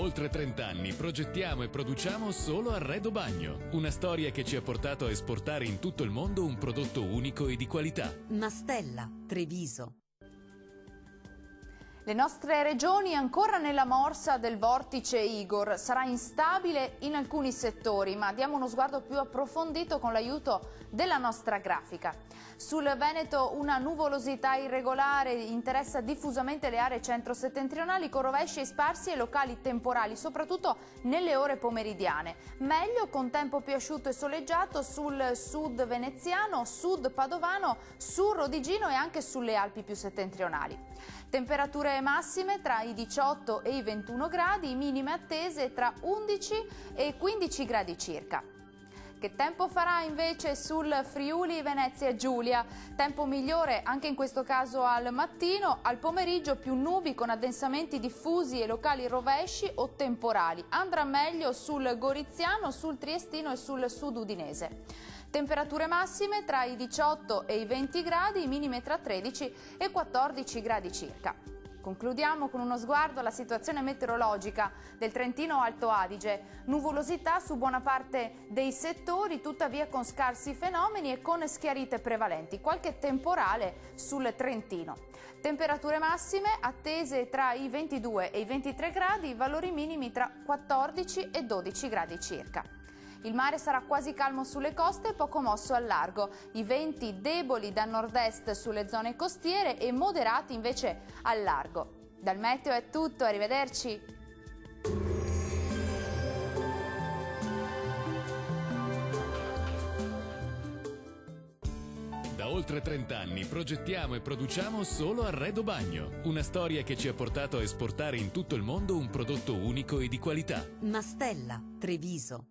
oltre 30 anni progettiamo e produciamo solo Arredo Bagno, una storia che ci ha portato a esportare in tutto il mondo un prodotto unico e di qualità. Mastella, Treviso. Le nostre regioni ancora nella morsa del vortice Igor. Sarà instabile in alcuni settori, ma diamo uno sguardo più approfondito con l'aiuto della nostra grafica. Sul Veneto una nuvolosità irregolare interessa diffusamente le aree centro-settentrionali con rovesci sparsi e locali temporali, soprattutto nelle ore pomeridiane. Meglio con tempo più asciutto e soleggiato sul sud veneziano, sud padovano, sul Rodigino e anche sulle Alpi più settentrionali. Temperature massime tra i 18 e i 21 gradi, minime attese tra 11 e 15 gradi circa. Che tempo farà invece sul Friuli Venezia Giulia? Tempo migliore anche in questo caso al mattino, al pomeriggio più nubi con addensamenti diffusi e locali rovesci o temporali. Andrà meglio sul Goriziano, sul Triestino e sul sud udinese. Temperature massime tra i 18 e i 20 gradi, minime tra 13 e 14 gradi circa. Concludiamo con uno sguardo alla situazione meteorologica del Trentino Alto Adige. Nuvolosità su buona parte dei settori, tuttavia con scarsi fenomeni e con schiarite prevalenti. Qualche temporale sul Trentino. Temperature massime attese tra i 22 e i 23 gradi, valori minimi tra 14 e 12 gradi circa. Il mare sarà quasi calmo sulle coste e poco mosso al largo. I venti deboli da nord-est sulle zone costiere e moderati invece al largo. Dal meteo è tutto, arrivederci. Da oltre 30 anni progettiamo e produciamo solo Arredo Bagno, una storia che ci ha portato a esportare in tutto il mondo un prodotto unico e di qualità. Mastella, Treviso.